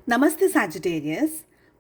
नमस्ते सैजिटेरियस।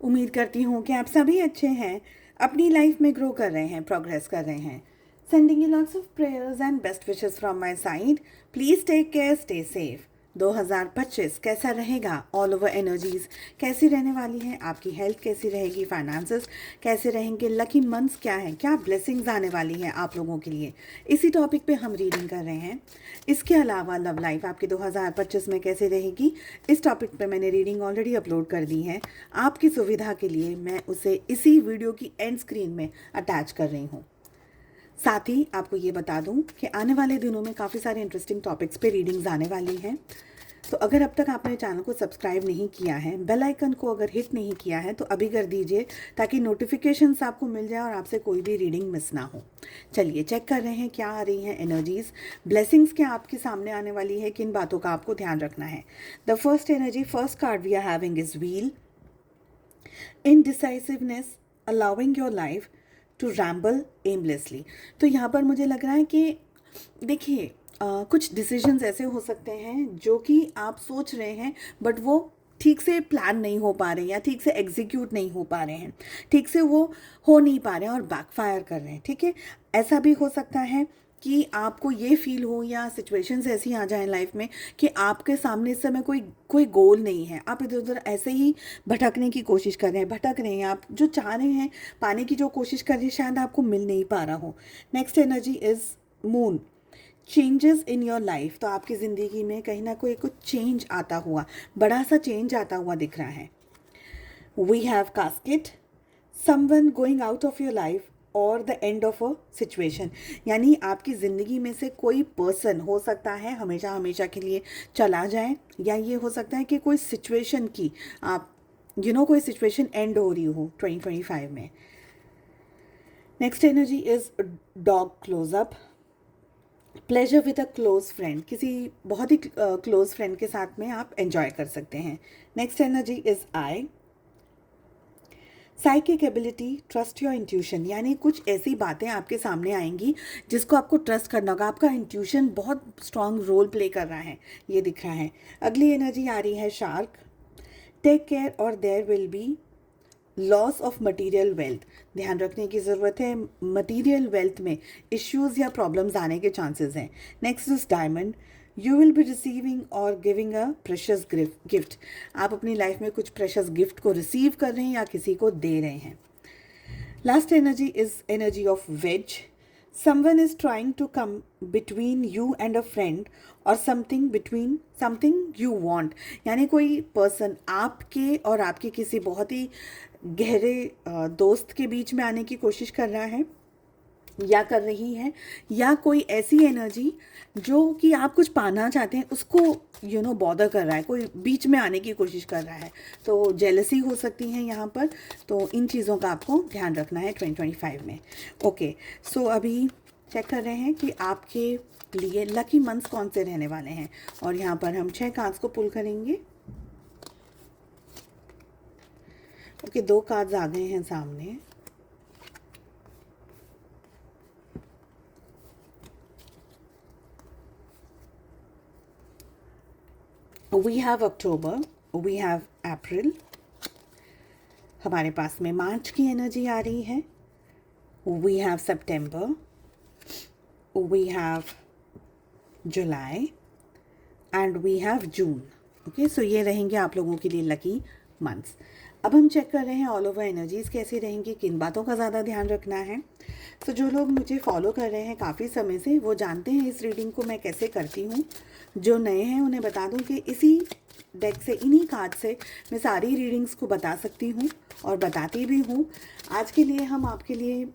उम्मीद करती हूँ कि आप सभी अच्छे हैं, अपनी लाइफ में ग्रो कर रहे हैं, प्रोग्रेस कर रहे हैं। Sending you lots of prayers and best wishes from my side. Please take care, stay safe. 2025 कैसा रहेगा? ऑल ओवर एनर्जीज कैसी रहने वाली हैं? आपकी हेल्थ कैसी रहेगी? फाइनेंसेस कैसे रहेंगे? लकी मंथ्स क्या हैं? क्या ब्लेसिंग्स आने वाली हैं आप लोगों के लिए? इसी टॉपिक पे हम रीडिंग कर रहे हैं। इसके अलावा लव लाइफ आपकी 2025 में कैसे रहेगी, इस टॉपिक पे मैंने रीडिंग ऑलरेडी अपलोड कर दी है। आपकी सुविधा के लिए मैं उसे इसी वीडियो की एंड स्क्रीन में अटैच कर रही हूँ। साथ ही आपको ये बता दूं कि आने वाले दिनों में काफ़ी सारे इंटरेस्टिंग टॉपिक्स पे रीडिंग्स आने वाली हैं। तो अगर अब तक आपने चैनल को सब्सक्राइब नहीं किया है, बेल आइकन को अगर हिट नहीं किया है तो अभी कर दीजिए, ताकि नोटिफिकेशंस आपको मिल जाए और आपसे कोई भी रीडिंग मिस ना हो। चलिए चेक कर रहे हैं क्या आ रही हैं एनर्जीज, ब्लेसिंग्स क्या आपके सामने आने वाली है, किन बातों का आपको ध्यान रखना है। The first energy, first card we are having is wheel. Indecisiveness, allowing your life to ramble aimlessly. तो यहाँ पर मुझे लग रहा है कि देखिए, कुछ डिसीजंस ऐसे हो सकते हैं जो कि आप सोच रहे हैं बट वो ठीक से प्लान नहीं हो पा रहे हैं, या ठीक से एग्जीक्यूट नहीं हो पा रहे हैं, ठीक से वो हो नहीं पा रहे हैं और बैकफायर कर रहे हैं। ठीक है, ऐसा भी हो सकता है कि आपको ये फील हो या सिचुएशंस ऐसी आ जाएं लाइफ में कि आपके सामने इस समय कोई कोई गोल नहीं है, आप इधर उधर ऐसे ही भटकने की कोशिश कर रहे हैं, भटक रहे हैं, आप जो चाह रहे हैं, पाने की जो कोशिश कर रहे हैं, शायद आपको मिल नहीं पा रहा हो। Next energy is moon. Changes in your life, तो आपकी ज़िंदगी में कहीं ना कोई कुछ चेंज आता हुआ, बड़ा सा चेंज आता हुआ दिख रहा है। We have casket, someone going out of your life और the end of a situation. यानी आपकी ज़िंदगी में से कोई पर्सन हो सकता है हमेशा हमेशा के लिए चला जाए, या ये हो सकता है कि कोई सिचुएशन की आप कोई सिचुएशन एंड हो रही हो 2025 में। Next energy is dog close up. Pleasure with a close friend, किसी बहुत ही क्लोज फ्रेंड के साथ में आप एंजॉय कर सकते हैं। Next energy is I. Psychic ability, trust your intuition, यानी कुछ ऐसी बातें आपके सामने आएंगी जिसको आपको ट्रस्ट करना होगा। आपका इंट्यूशन बहुत स्ट्रांग रोल प्ले कर रहा है, ये दिख रहा है। अगली एनर्जी आ रही है shark. Take care or there will be loss of material wealth, ध्यान रखने की ज़रूरत है, मटीरियल वेल्थ में इश्यूज या प्रॉब्लम्स आने के चांसेस हैं। Next is diamond. You will be receiving or giving a precious gift, आप अपनी लाइफ में कुछ प्रेशियस गिफ्ट को रिसीव कर रहे हैं या किसी को दे रहे हैं। Last energy is energy of wedge. Someone is trying to come between you and a friend or something you want, यानी कोई पर्सन आपके और आपके किसी बहुत ही गहरे दोस्त के बीच में आने की कोशिश कर रहा है या कर रही है, या कोई ऐसी एनर्जी जो कि आप कुछ पाना चाहते हैं उसको बॉदर कर रहा है, कोई बीच में आने की कोशिश कर रहा है। तो जेलसी हो सकती है यहाँ पर। तो इन चीज़ों का आपको ध्यान रखना है 2025 में। ओके, सो अभी चेक कर रहे हैं कि आपके लिए लकी मंथ्स कौन से रहने वाले हैं, और यहाँ पर हम 6 कार्ड्स को पुल करेंगे। ओके, 2 कार्ड्स आ गए हैं सामने। We have October, we have April, हमारे पास में मार्च की एनर्जी आ रही है। We have September, we have July and we have June. Okay, so ये रहेंगे आप लोगों के लिए लकी मंथ्स। अब हम चेक कर रहे हैं ऑल ओवर एनर्जीज़ कैसी रहेंगी, किन बातों का ज़्यादा ध्यान रखना है। तो जो लोग मुझे फॉलो कर रहे हैं काफ़ी समय से, वो जानते हैं इस रीडिंग को मैं कैसे करती हूँ। जो नए हैं उन्हें बता दूँ कि इसी डेक से, इन्हीं कार्ड से मैं सारी रीडिंग्स को बता सकती हूँ और बताती भी हूँ। आज के लिए हम आपके लिए,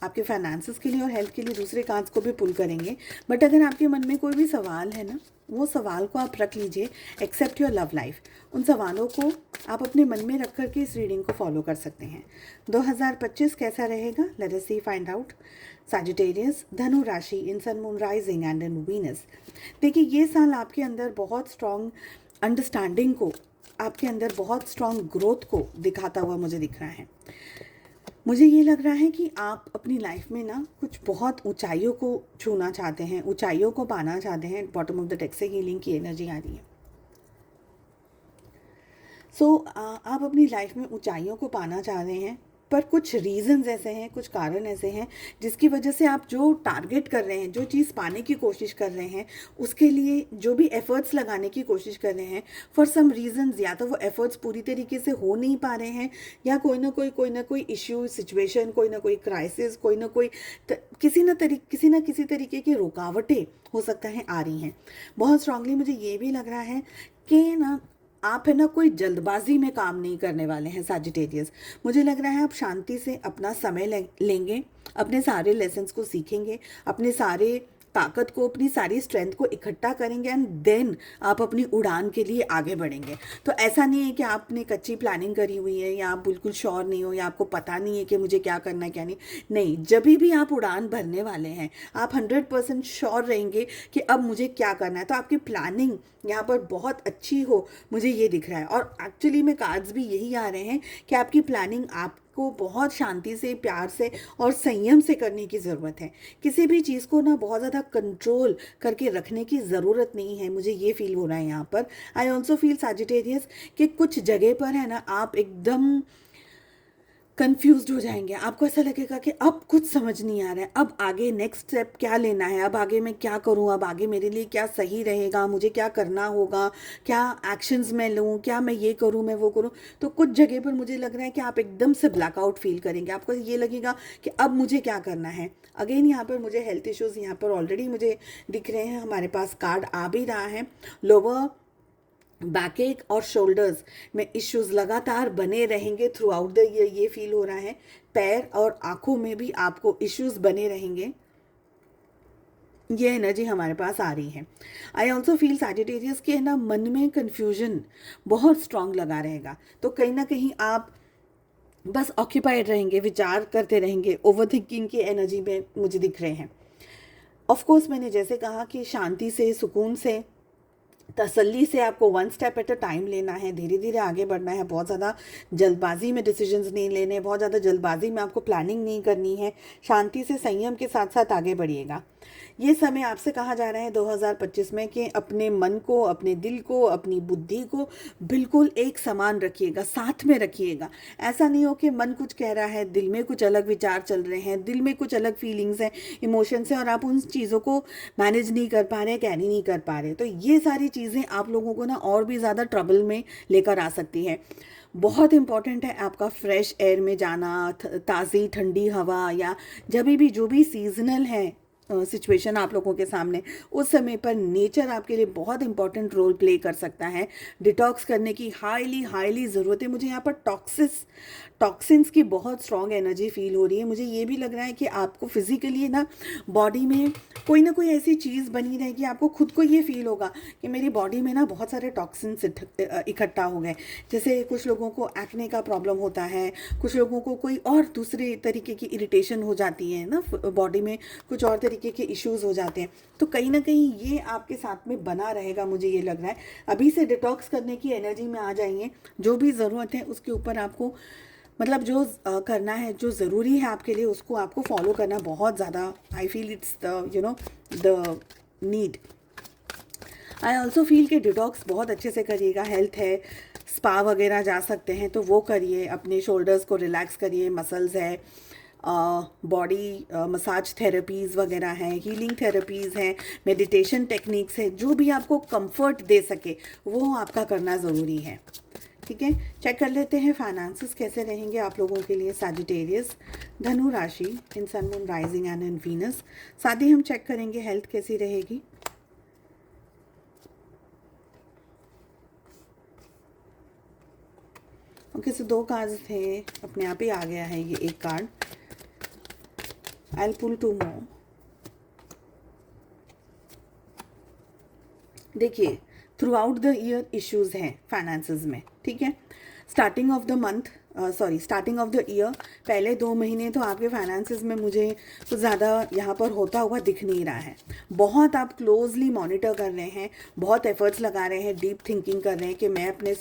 आपके फाइनेंसेस के लिए और हेल्थ के लिए दूसरे कार्ड्स को भी पुल करेंगे। बट अगर आपके मन में कोई भी सवाल है ना, वो सवाल को आप रख लीजिए। एक्सेप्ट योर लव लाइफ, उन सवालों को आप अपने मन में रख करके इस रीडिंग को फॉलो कर सकते हैं। 2025 कैसा रहेगा, let us see, find out. Sagittarius, धनु राशि, in sun moon rising and in Venus. देखिए, ये साल आपके अंदर बहुत स्ट्रॉन्ग अंडरस्टैंडिंग को, आपके अंदर बहुत स्ट्रॉन्ग ग्रोथ को दिखाता हुआ मुझे दिख रहा है। मुझे ये लग रहा है कि आप अपनी लाइफ में ना कुछ बहुत ऊंचाइयों को छूना चाहते हैं, ऊंचाइयों को पाना चाहते हैं। बॉटम ऑफ द डेक से हीलिंग की एनर्जी आ रही है। सो आप अपनी लाइफ में ऊंचाइयों को पाना चाह रहे हैं, पर कुछ रीजंस ऐसे हैं, कुछ कारण ऐसे हैं जिसकी वजह से आप जो टारगेट कर रहे हैं, जो चीज़ पाने की कोशिश कर रहे हैं, उसके लिए जो भी एफर्ट्स लगाने की कोशिश कर रहे हैं, फॉर सम रीजंस या तो वो एफर्ट्स पूरी तरीके से हो नहीं पा रहे हैं, या कोई ना कोई इश्यू, सिचुएशन, कोई ना कोई क्राइसिस, कोई ना कोई किसी ना किसी तरीके की रुकावटें हो सकता है आ रही हैं। बहुत स्ट्रांगली मुझे ये भी लग रहा है कि ना आप है ना कोई जल्दबाजी में काम नहीं करने वाले हैं सैजिटेरियस। मुझे लग रहा है आप शांति से अपना समय लेंगे, अपने सारे लेसन्स को सीखेंगे, अपने सारे ताकत को, अपनी सारी स्ट्रेंथ को इकट्ठा करेंगे, एंड देन आप अपनी उड़ान के लिए आगे बढ़ेंगे। तो ऐसा नहीं है कि आपने कच्ची प्लानिंग करी हुई है, या आप बिल्कुल श्योर नहीं हो, या आपको पता नहीं है कि मुझे क्या करना है क्या नहीं। नहीं, जब भी आप उड़ान भरने वाले हैं, आप 100% श्योर रहेंगे कि अब मुझे क्या करना है। तो आपकी प्लानिंग यहाँ पर बहुत अच्छी हो, मुझे ये दिख रहा है। और एक्चुअली में कार्ड्स भी यही आ रहे हैं कि आपकी प्लानिंग आपको बहुत शांति से, प्यार से और संयम से करने की ज़रूरत है। किसी भी चीज़ को ना बहुत ज़्यादा कंट्रोल करके रखने की ज़रूरत नहीं है, मुझे ये फील हो रहा है यहाँ पर। आई ऑल्सो फील सैजिटेरियस कि कुछ जगह पर है ना आप एकदम कंफ्यूज्ड हो जाएंगे। आपको ऐसा लगेगा कि अब कुछ समझ नहीं आ रहा है, अब आगे नेक्स्ट स्टेप क्या लेना है, अब आगे मैं क्या करूं, अब आगे मेरे लिए क्या सही रहेगा, मुझे क्या करना होगा, क्या एक्शंस मैं लूं, क्या मैं ये करूं, मैं वो करूं। तो कुछ जगह पर मुझे लग रहा है कि आप एकदम से ब्लैकआउट फील करेंगे। आपको ये लगेगा कि अब मुझे क्या करना है। अगेन यहाँ पर मुझे हेल्थ इश्यूज़ यहाँ पर ऑलरेडी मुझे दिख रहे हैं, हमारे पास कार्ड आ भी रहा है। लोअर बैक और शोल्डर्स में इश्यूज लगातार बने रहेंगे थ्रू आउट द ईयर, ये फील हो रहा है। पैर और आंखों में भी आपको इश्यूज बने रहेंगे, ये एनर्जी हमारे पास आ रही है। आई ऑल्सो फील सैजिटेरियस के है ना मन में कन्फ्यूजन बहुत स्ट्रांग लगा रहेगा। तो कहीं ना कहीं आप बस ऑक्यूपाइड रहेंगे, विचार करते रहेंगे, ओवर थिंकिंग की एनर्जी में मुझे दिख रहे हैं। ऑफ कोर्स मैंने जैसे कहा कि शांति से, सुकून से, तसल्ली से आपको one step at a time लेना है, धीरे धीरे आगे बढ़ना है। बहुत ज़्यादा जल्दबाजी में डिसीजंस नहीं लेने, बहुत ज़्यादा जल्दबाजी में आपको प्लानिंग नहीं करनी है। शांति से, संयम के साथ साथ आगे बढ़िएगा। ये समय आपसे कहा जा रहा है 2025 में कि अपने मन को, अपने दिल को, अपनी बुद्धि को बिल्कुल एक समान रखिएगा, साथ में रखिएगा। ऐसा नहीं हो कि मन कुछ कह रहा है, दिल में कुछ अलग विचार चल रहे हैं, दिल में कुछ अलग फीलिंग्स हैं, इमोशंस हैं, और आप उन चीज़ों को मैनेज नहीं कर पा रहे, कैरी नहीं कर पा रहे। तो ये सारी चीज़ें आप लोगों को ना और भी ज़्यादा ट्रबल में लेकर आ सकती है। बहुत इंपॉर्टेंट है आपका फ्रेश एयर में जाना, ताज़ी ठंडी हवा, या जब भी जो भी सीजनल है सिचुएशन आप लोगों के सामने, उस समय पर नेचर आपके लिए बहुत इंपॉर्टेंट रोल प्ले कर सकता है। डिटॉक्स करने की हाईली हाईली ज़रूरत है। मुझे यहाँ पर टॉक्सिन्स की बहुत स्ट्रॉन्ग एनर्जी फील हो रही है। मुझे ये भी लग रहा है कि आपको फिजिकली ना बॉडी में कोई ना कोई ऐसी चीज़ बनी रहेगी, आपको खुद को ये फील होगा कि मेरी बॉडी में ना बहुत सारे टॉक्सिन्स इकट्ठा हो गए। जैसे कुछ लोगों को एक्ने का प्रॉब्लम होता है, कुछ लोगों को कोई और दूसरे तरीके की इरिटेशन हो जाती है ना, बॉडी में कुछ और तरीके के इश्यूज हो जाते हैं। तो कहीं ना कहीं ये आपके साथ में बना रहेगा, मुझे ये लग रहा है। अभी से डिटॉक्स करने की एनर्जी में आ जाइए। जो भी ज़रूरत है उसके ऊपर आपको, मतलब जो करना है, जो ज़रूरी है आपके लिए, उसको आपको फॉलो करना बहुत ज़्यादा, I feel it's the the need. I also feel कि डिटॉक्स बहुत अच्छे से करिएगा। हेल्थ है, स्पा वगैरह जा सकते हैं तो वो करिए, अपने शोल्डर्स को रिलैक्स करिए, मसल्स है, बॉडी मसाज थेरेपीज़ वगैरह हैं, हीलिंग थेरेपीज़ हैं, मेडिटेशन टेक्निक्स है, जो भी आपको कंफर्ट दे सके वो आपका करना ज़रूरी है। ठीक है, चेक कर लेते हैं फाइनेंसेस कैसे रहेंगे आप लोगों के लिए सैजिटेरियस, धनु राशि, in sun moon rising and in Venus. साथ ही हम चेक करेंगे हेल्थ कैसी रहेगी। ओके, सो 2 कार्ड्स थे, अपने आप ही आ गया है ये एक कार्ड। आई विल पुल 2 मोर। देखिए, through out the year issues हैं फाइनेंसेस में, ठीक है। Starting of the month sorry starting of the year, पहले 2 महीने तो आपके फाइनेंसेस में मुझे कुछ ज़्यादा यहाँ पर होता हुआ दिख नहीं रहा है। बहुत आप क्लोजली मॉनिटर कर रहे हैं, बहुत एफर्ट्स लगा रहे हैं, डीप थिंकिंग कर रहे हैं कि मैं अपने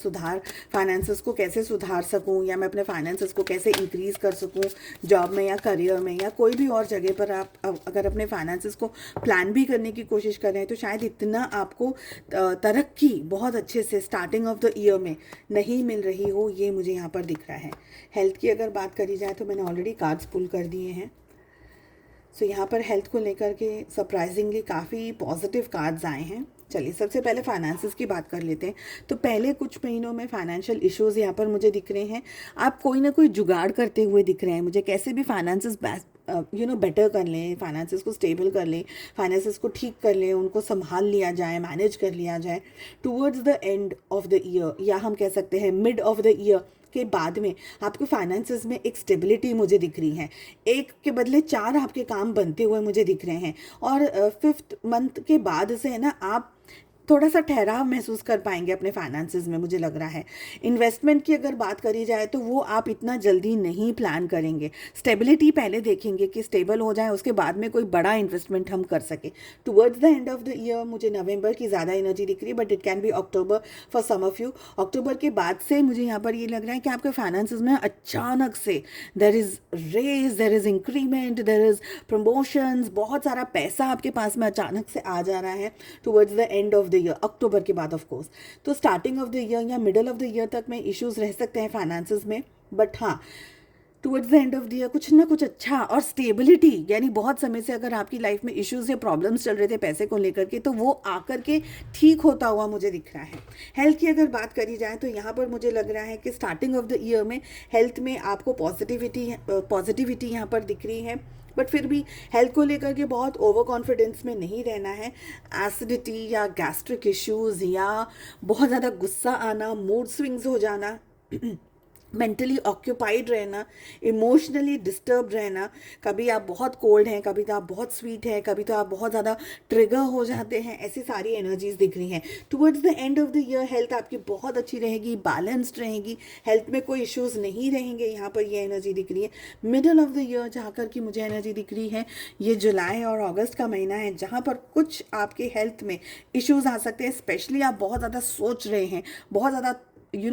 फाइनेंसेस को कैसे सुधार सकूँ, या मैं अपने फाइनेंसेस को कैसे इंक्रीज़ कर सकूँ जॉब में या करियर में या कोई भी और जगह पर। आप अगर अपने फाइनेंसेस को प्लान भी करने की कोशिश कर रहे हैं तो शायद इतना आपको तरक्की बहुत अच्छे से स्टार्टिंग ऑफ द ईयर में नहीं मिल रही हो, ये मुझे यहाँ पर दिख रहा है। हेल्थ की अगर बात करी जाए तो मैंने ऑलरेडी कार्ड्स पुल कर दिए हैं। सो यहाँ पर हेल्थ को लेकर के सरप्राइजिंगली काफ़ी पॉजिटिव कार्ड्स आए हैं। चलिए सबसे पहले फाइनेंसेस की बात कर लेते हैं। तो पहले कुछ महीनों में फाइनेंशियल इश्यूज यहाँ पर मुझे दिख रहे हैं। आप कोई ना कोई जुगाड़ करते हुए दिख रहे हैं मुझे, कैसे भी फाइनेंसेस बेटर कर लें, फाइनेंसेस को स्टेबल कर लें, फाइनेंसेस को ठीक कर लें, उनको संभाल लिया जाए, मैनेज कर लिया जाए towards the end of the year, या हम कह सकते हैं मिड ऑफ द ईयर के बाद में आपके फाइनेंसेस में एक स्टेबिलिटी मुझे दिख रही है। एक के बदले 4 आपके काम बनते हुए मुझे दिख रहे हैं। और 5th मंथ के बाद से है ना, आप थोड़ा सा ठहराव महसूस कर पाएंगे अपने फाइनेंसेस में, मुझे लग रहा है। इन्वेस्टमेंट की अगर बात करी जाए तो वो आप इतना जल्दी नहीं प्लान करेंगे, स्टेबिलिटी पहले देखेंगे कि स्टेबल हो जाए, उसके बाद में कोई बड़ा इन्वेस्टमेंट हम कर सके। Towards the end of the year मुझे नवंबर की ज़्यादा एनर्जी दिख रही है, but it can be October for some of you. October के बाद से मुझे यहाँ पर ये लग रहा है कि आपके फाइनेंसेस में अचानक से there is raise, there is increment, there is promotions, बहुत सारा पैसा आपके पास में अचानक से आ जा रहा है towards the end of the year, October के बाद ऑफ कोर्स। तो स्टार्टिंग ऑफ द ईयर या मिडल ऑफ द ईयर तक में इश्यूज रह सकते हैं फाइनेंसेस में, बट हाँ towards the end of the year कुछ ना कुछ अच्छा और स्टेबिलिटी, यानी बहुत समय से अगर आपकी लाइफ में इश्यूज या प्रॉब्लम्स चल रहे थे पैसे को लेकर के, तो वो आकर के ठीक होता हुआ मुझे दिख रहा है। हेल्थ की अगर बात करी जाए तो यहाँ पर मुझे लग रहा है कि स्टार्टिंग ऑफ द ईयर में हेल्थ में आपको पॉजिटिविटी यहाँ पर दिख रही है, बट फिर भी हेल्थ को लेकर के बहुत ओवर कॉन्फिडेंस में नहीं रहना है। एसिडिटी या गैस्ट्रिक इश्यूज़ या बहुत ज़्यादा गुस्सा आना, मूड स्विंग्स हो जाना, मेंटली ऑक्यूपाइड रहना, इमोशनली डिस्टर्ब रहना, कभी आप बहुत कोल्ड हैं, कभी तो आप बहुत स्वीट हैं, कभी तो आप बहुत ज़्यादा ट्रिगर हो जाते हैं, ऐसी सारी एनर्जीज दिख रही हैं। Towards the end of the year health आपकी बहुत अच्छी रहेगी, बैलेंस्ड रहेगी, हेल्थ में कोई इश्यूज़ नहीं रहेंगे, यहाँ पर ये एनर्जी दिख रही है। मिडल ऑफ द ईयर जहाँ कर की मुझे एनर्जी दिख रही है, ये जुलाई और अगस्त का महीना है जहाँ पर कुछ आपके हेल्थ में इश्यूज़ आ सकते हैं। स्पेशली आप बहुत ज़्यादा सोच रहे हैं, बहुत ज़्यादा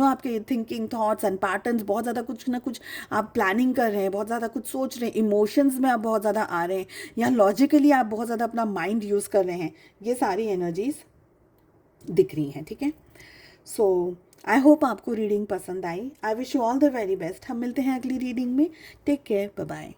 आपके थिंकिंग थॉट्स एंड पैटर्न्स, बहुत ज़्यादा कुछ ना कुछ आप प्लानिंग कर रहे हैं, बहुत ज़्यादा कुछ सोच रहे हैं, इमोशंस में आप बहुत ज़्यादा आ रहे हैं, या लॉजिकली आप बहुत ज़्यादा अपना माइंड यूज़ कर रहे हैं, ये सारी एनर्जीज दिख रही हैं। ठीक है, सो आई होप आपको रीडिंग पसंद आई। I wish you all the very best. हम मिलते हैं अगली रीडिंग में। Take care, bye bye.